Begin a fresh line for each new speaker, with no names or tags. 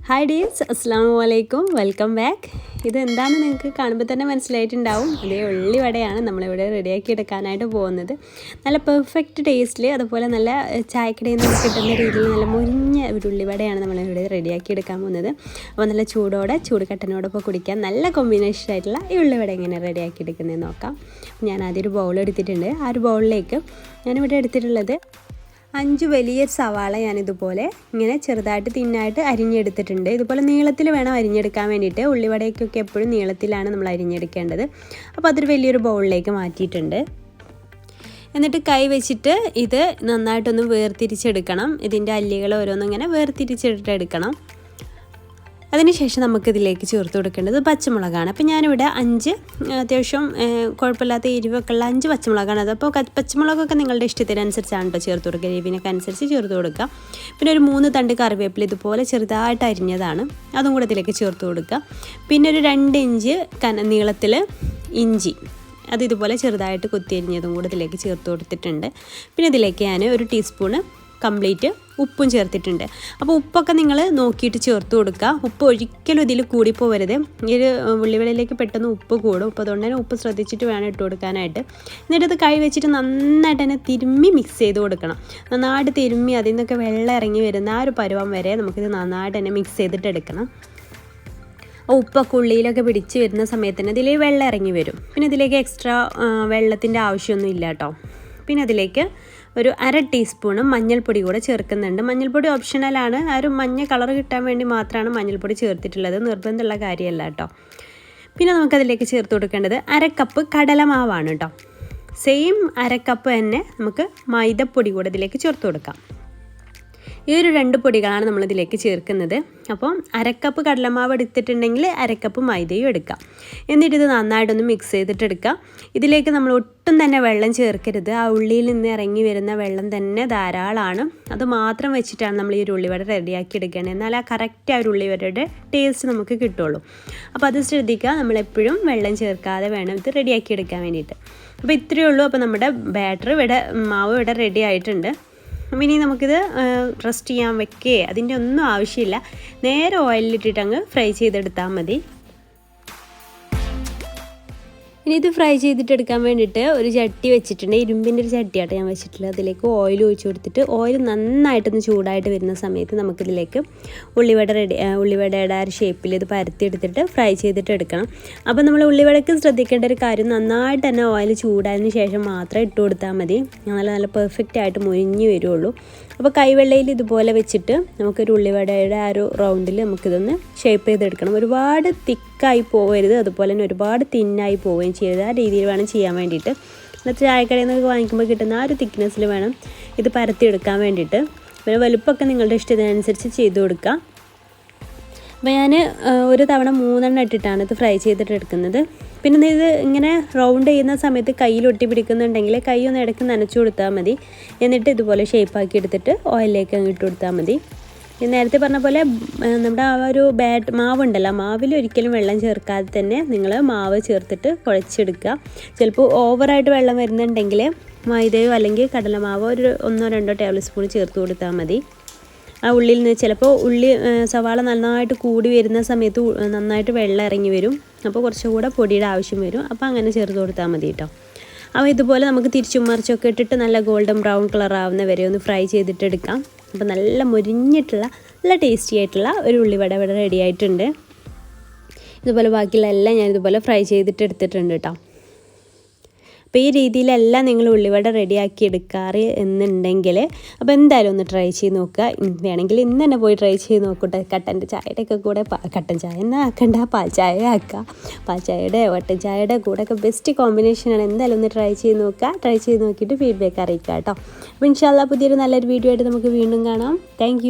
Hi dears, അസ്സാം വലൈക്കും, welcome back. ഇത് എന്താണെന്ന് നിങ്ങൾക്ക് കാണുമ്പോൾ തന്നെ മനസ്സിലായിട്ടുണ്ടാവും. അതേ ഉള്ളിവടയാണ് നമ്മളിവിടെ റെഡിയാക്കി എടുക്കാനായിട്ട് പോകുന്നത്. നല്ല പെർഫെക്റ്റ് ടേസ്റ്റിൽ, അതുപോലെ നല്ല ചായക്കടയിൽ നിന്ന് കിട്ടുന്ന രീതിയിൽ നല്ല മുരിഞ്ഞ ഒരു ഉള്ളിവടയാണ് നമ്മളിവിടെ റെഡിയാക്കി എടുക്കാൻ പോകുന്നത്. അപ്പോൾ നല്ല ചൂടോടെ കട്ടനോടൊപ്പം കുടിക്കാൻ നല്ല കോമ്പിനേഷൻ ആയിട്ടുള്ള ഈ ഉള്ളിവട എങ്ങനെ റെഡിയാക്കി എടുക്കുന്നതെന്ന് നോക്കാം. ഞാൻ ആദ്യം ഒരു ബൗൾ എടുത്തിട്ടുണ്ട്. ആ ഒരു ബൗളിലേക്ക് ഞാനിവിടെ എടുത്തിട്ടുള്ളത് 5 വലിയ സവാള ഞാനിതുപോലെ ഇങ്ങനെ ചെറുതായിട്ട് തിന്നായിട്ട് അരിഞ്ഞെടുത്തിട്ടുണ്ട്. ഇതുപോലെ നീളത്തിൽ വേണം അരിഞ്ഞെടുക്കാൻ വേണ്ടിയിട്ട്. ഉള്ളിവടയ്ക്കൊക്കെ എപ്പോഴും നീളത്തിലാണ് നമ്മൾ അരിഞ്ഞെടുക്കേണ്ടത്. അപ്പോൾ അതൊരു വലിയൊരു ബൗളിലേക്ക് മാറ്റിയിട്ടുണ്ട്. എന്നിട്ട് കൈ വെച്ചിട്ട് ഇത് നന്നായിട്ടൊന്ന് വേർതിരിച്ചെടുക്കണം. ഇതിൻ്റെ അല്ലികൾ ഓരോന്നും ഇങ്ങനെ വേർതിരിച്ചെടുക്കണം. അതിനുശേഷം നമുക്കിതിലേക്ക് ചേർത്ത് കൊടുക്കേണ്ടത് പച്ചമുളകാണ്. അപ്പോൾ ഞാനിവിടെ 5 അത്യാവശ്യം കുഴപ്പമില്ലാത്ത എരിവൊക്കെ ഉള്ള 5 പച്ചമുളകാണ്. അപ്പോൾ പച്ചമുളകൊക്കെ നിങ്ങളുടെ ഇഷ്ടത്തിനനുസരിച്ചാണ് കേട്ടോ ചേർത്ത് കൊടുക്കുക. എരിവിനൊക്കെ അനുസരിച്ച് ചേർത്ത് കൊടുക്കുക. പിന്നെ ഒരു 3 തണ്ട് കറിവേപ്പില ഇതുപോലെ ചെറുതായിട്ട് അരിഞ്ഞതാണ്, അതും കൂടെ ഇതിലേക്ക് ചേർത്ത് കൊടുക്കുക. പിന്നെ ഒരു 2 ഇഞ്ച് നീളത്തിൽ ഇഞ്ചി, അത് ഇതുപോലെ ചെറുതായിട്ട് കുത്തിയരിഞ്ഞതും കൂടെ ഇതിലേക്ക് ചേർത്ത് കൊടുത്തിട്ടുണ്ട്. പിന്നെ ഇതിലേക്ക് ഞാൻ ഒരു ടീസ്പൂണ് കംപ്ലീറ്റ് ഉപ്പും ചേർത്തിട്ടുണ്ട്. അപ്പോൾ ഉപ്പൊക്കെ നിങ്ങൾ നോക്കിയിട്ട് ചേർത്ത് കൊടുക്കുക. ഉപ്പ് ഒരിക്കലും ഇതിൽ കൂടിപ്പോവരുത്. ഈ ഒരു ഉള്ളിവടയിലേക്ക് പെട്ടെന്ന് ഉപ്പ് കൂടും. അപ്പോൾ അതുകൊണ്ട് തന്നെ ഉപ്പ് ശ്രദ്ധിച്ചിട്ട് വേണം ഇട്ട് കൊടുക്കാനായിട്ട്. എന്നിട്ട് ഇത് കൈ വെച്ചിട്ട് നന്നായിട്ട് തന്നെ തിരുമ്മി മിക്സ് ചെയ്ത് കൊടുക്കണം. നന്നായിട്ട് തിരുമ്മി അതിൽ നിന്നൊക്കെ വെള്ളം ഇറങ്ങി വരുന്ന ആ ഒരു പരുവം വരെ നമുക്കിത് നന്നായിട്ട് തന്നെ മിക്സ് ചെയ്തിട്ട് എടുക്കണം. ഉപ്പൊക്കെ ഉള്ളിയിലൊക്കെ പിടിച്ച് വരുന്ന സമയത്ത് തന്നെ ഇതിൽ വെള്ളം ഇറങ്ങി വരും. പിന്നെ ഇതിലേക്ക് എക്സ്ട്രാ വെള്ളത്തിൻ്റെ ആവശ്യമൊന്നും ഇല്ല കേട്ടോ. പിന്നെ അതിലേക്ക് ഒരു 1/2 ടീസ്പൂണ് മഞ്ഞൾപ്പൊടി കൂടെ ചേർക്കുന്നുണ്ട്. മഞ്ഞൾപ്പൊടി ഓപ്ഷണലാണ്. ആ ഒരു മഞ്ഞ കളർ കിട്ടാൻ വേണ്ടി മാത്രമാണ് മഞ്ഞൾപ്പൊടി ചേർത്തിട്ടുള്ളത്, നിർബന്ധമുള്ള കാര്യമല്ല കേട്ടോ. പിന്നെ നമുക്കതിലേക്ക് ചേർത്ത് കൊടുക്കേണ്ടത് 1/2 കപ്പ് കടലമാവാണ് കേട്ടോ. സെയിം 1/2 കപ്പ് തന്നെ നമുക്ക് മൈദപ്പൊടി കൂടെ ഇതിലേക്ക് ചേർത്ത് കൊടുക്കാം. ഈ ഒരു 2 പൊടികളാണ് നമ്മളിതിലേക്ക് ചേർക്കുന്നത്. അപ്പോൾ 1/2 കപ്പ് കടലമാവ് എടുത്തിട്ടുണ്ടെങ്കിൽ 1/2 കപ്പ് മൈദയും എടുക്കാം. എന്നിട്ട് ഇത് നന്നായിട്ടൊന്ന് മിക്സ് ചെയ്തിട്ട് എടുക്കുക. ഇതിലേക്ക് നമ്മൾ ഒട്ടും തന്നെ വെള്ളം ചേർക്കരുത്. ആ ഉള്ളിയിൽ നിന്ന് ഇറങ്ങി വരുന്ന വെള്ളം തന്നെ ധാരാളമാണ്. അത് മാത്രം വെച്ചിട്ടാണ് നമ്മൾ ഈ ഒരു ഉള്ളിവട റെഡിയാക്കി എടുക്കേണ്ടത്. എന്നാൽ ആ കറക്റ്റ് ആ ഒരു ഉള്ളിവടയുടെ ടേസ്റ്റ് നമുക്ക് കിട്ടുള്ളൂ. അപ്പോൾ അത് ശ്രദ്ധിക്കുക. നമ്മളെപ്പോഴും വെള്ളം ചേർക്കാതെ വേണം ഇത് റെഡിയാക്കി എടുക്കാൻ വേണ്ടിയിട്ട്. അപ്പോൾ ഇത്രയേ ഉള്ളൂ. അപ്പോൾ നമ്മുടെ മാവ് ഇവിടെ റെഡി ആയിട്ടുണ്ട്. ഇനി നമുക്കിത് റെസ്റ്റ് ചെയ്യാൻ വെക്കേ അതിൻ്റെ ഒന്നും ആവശ്യമില്ല. നേരെ ഓയിലിട്ടിട്ട് അങ്ങ് ഫ്രൈ ചെയ്തെടുത്താൽ മതി. ഇനി ഇത് ഫ്രൈ ചെയ്തിട്ടെടുക്കാൻ വേണ്ടിയിട്ട് ഒരു ചട്ടി വെച്ചിട്ടുണ്ട്. ഇരുമ്പിൻ്റെ ഒരു ചട്ടിയാട്ടോ ഞാൻ വെച്ചിട്ടുള്ളത്. അതിലേക്ക് ഓയിൽ ഒഴിച്ച് കൊടുത്തിട്ട് ഓയിൽ നന്നായിട്ടൊന്ന് ചൂടായിട്ട് വരുന്ന സമയത്ത് നമുക്കിതിലേക്ക് ഉള്ളിവടയുടെ ആ ഒരു ഷേപ്പിൽ ഇത് പരത്തിയെടുത്തിട്ട് ഫ്രൈ ചെയ്തിട്ട് എടുക്കണം. അപ്പോൾ നമ്മൾ ഉള്ളിവടക്ക് ശ്രദ്ധിക്കേണ്ട ഒരു കാര്യം, നന്നായിട്ട് തന്നെ ഓയിൽ ചൂടായതിന് ശേഷം മാത്രം ഇട്ട് കൊടുത്താൽ മതി. നല്ല പെർഫെക്റ്റ് ആയിട്ട് മുരിഞ്ഞ് വരുള്ളൂ. അപ്പോൾ കൈവെള്ളയിൽ ഇതുപോലെ വെച്ചിട്ട് നമുക്കൊരു ഉള്ളിവടയുടെ ആ ഒരു റൗണ്ടിൽ നമുക്കിതൊന്ന് ഷേപ്പ് ചെയ്തെടുക്കണം. ഒരുപാട് തിക്കായി പോകരുത്, അതുപോലെ തന്നെ ഒരുപാട് തിന്നായി പോവുകയും ചെയ്ത് ആ രീതിയിൽ വേണം ചെയ്യാൻ വേണ്ടിയിട്ട്. ചായക്കടയിൽ നിന്നൊക്കെ വാങ്ങിക്കുമ്പോൾ കിട്ടുന്ന ആ ഒരു തിക്നെസ്സിൽ വേണം ഇത് പരത്തിയെടുക്കാൻ വേണ്ടിയിട്ട്. പിന്നെ വലുപ്പമൊക്കെ നിങ്ങളുടെ ഇഷ്ടത്തിനനുസരിച്ച് ചെയ്ത് കൊടുക്കുക. അപ്പോൾ ഞാൻ ഒരു തവണ 3 ഇട്ടിട്ടാണ് ഇത് ഫ്രൈ ചെയ്തിട്ട് എടുക്കുന്നത്. പിന്നെ ഇത് ഇങ്ങനെ റൗണ്ട് ചെയ്യുന്ന സമയത്ത് കയ്യിൽ ഒട്ടി പിടിക്കുന്നുണ്ടെങ്കിൽ കൈ ഒന്ന് ഇടയ്ക്ക് നനച്ചു കൊടുത്താൽ മതി. എന്നിട്ട് ഇതുപോലെ ഷേപ്പാക്കി എടുത്തിട്ട് ഓയിലിലേക്ക് അങ്ങ് ഇട്ട് കൊടുത്താൽ മതി. നേരത്തെ പറഞ്ഞ പോലെ നമ്മുടെ ആ ഒരു മാവുണ്ടല്ലോ, മാവിൽ ഒരിക്കലും വെള്ളം ചേർക്കാതെ തന്നെ നിങ്ങൾ മാവ് ചേർത്തിട്ട് കുഴച്ചെടുക്കുക. ചിലപ്പോൾ ഓവറായിട്ട് വെള്ളം വരുന്നുണ്ടെങ്കിൽ മൈദയോ അല്ലെങ്കിൽ കടലമാവോ ഒരു 1-2 ടേബിൾ സ്പൂൺ ചേർത്ത് കൊടുത്താൽ മതി. ആ ഉള്ളിൽ നിന്ന് ചിലപ്പോൾ സവാള നന്നായിട്ട് കൂടി വരുന്ന സമയത്ത് നന്നായിട്ട് വെള്ളം ഇറങ്ങി വരും. അപ്പോൾ കുറച്ചുകൂടെ പൊടിയുടെ ആവശ്യം വരും. അപ്പോൾ അങ്ങനെ ചേർത്ത് കൊടുത്താൽ മതി കേട്ടോ. അപ്പോൾ ഇതുപോലെ നമുക്ക് തിരിച്ചും മറിച്ചൊക്കെ ഇട്ടിട്ട് നല്ല ഗോൾഡൻ ബ്രൗൺ കളർ ആവുന്ന വരെ ഒന്ന് ഫ്രൈ ചെയ്തിട്ട് എടുക്കാം. അപ്പോൾ നല്ല മുരിഞ്ഞിട്ടുള്ള നല്ല ടേസ്റ്റി ആയിട്ടുള്ള ഒരു ഉള്ളിവട ഇവിടെ റെഡി ആയിട്ടുണ്ട്. ഇതുപോലെ ബാക്കിയുള്ള എല്ലാം ഞാനിതുപോലെ ഫ്രൈ ചെയ്തിട്ട് എടുത്തിട്ടുണ്ട് കേട്ടോ. അപ്പോൾ ഈ രീതിയിലെല്ലാം നിങ്ങൾ ഉള്ളിവട റെഡിയാക്കി എടുക്കാറ് എന്നുണ്ടെങ്കിൽ അപ്പോൾ എന്തായാലും ഒന്ന് ട്രൈ ചെയ്ത് നോക്കുക. വേണമെങ്കിൽ ഇന്ന് തന്നെ പോയി ട്രൈ ചെയ്ത് നോക്കട്ടെ. കട്ടൻ്റെ ചായയുടെയൊക്കെ കൂടെ കട്ടൻ ചായ എന്നാൽ ആക്കണ്ട, പാൽ ചായ ആക്കുക. പാൽ ചായയുടെ കട്ടൻ ചായയുടെ കൂടെയൊക്കെ ബെസ്റ്റ് കോമ്പിനേഷനാണ്. എന്തായാലും ഒന്ന് ട്രൈ ചെയ്ത് നോക്കുക. ട്രൈ ചെയ്ത് നോക്കിയിട്ട് ഫീഡ്ബാക്ക് അറിയിക്കുക കേട്ടോ. അപ്പോൾ ഇൻഷാ അല്ലാഹ് പുതിയൊരു നല്ലൊരു വീഡിയോ ആയിട്ട് നമുക്ക് വീണ്ടും കാണാം. താങ്ക്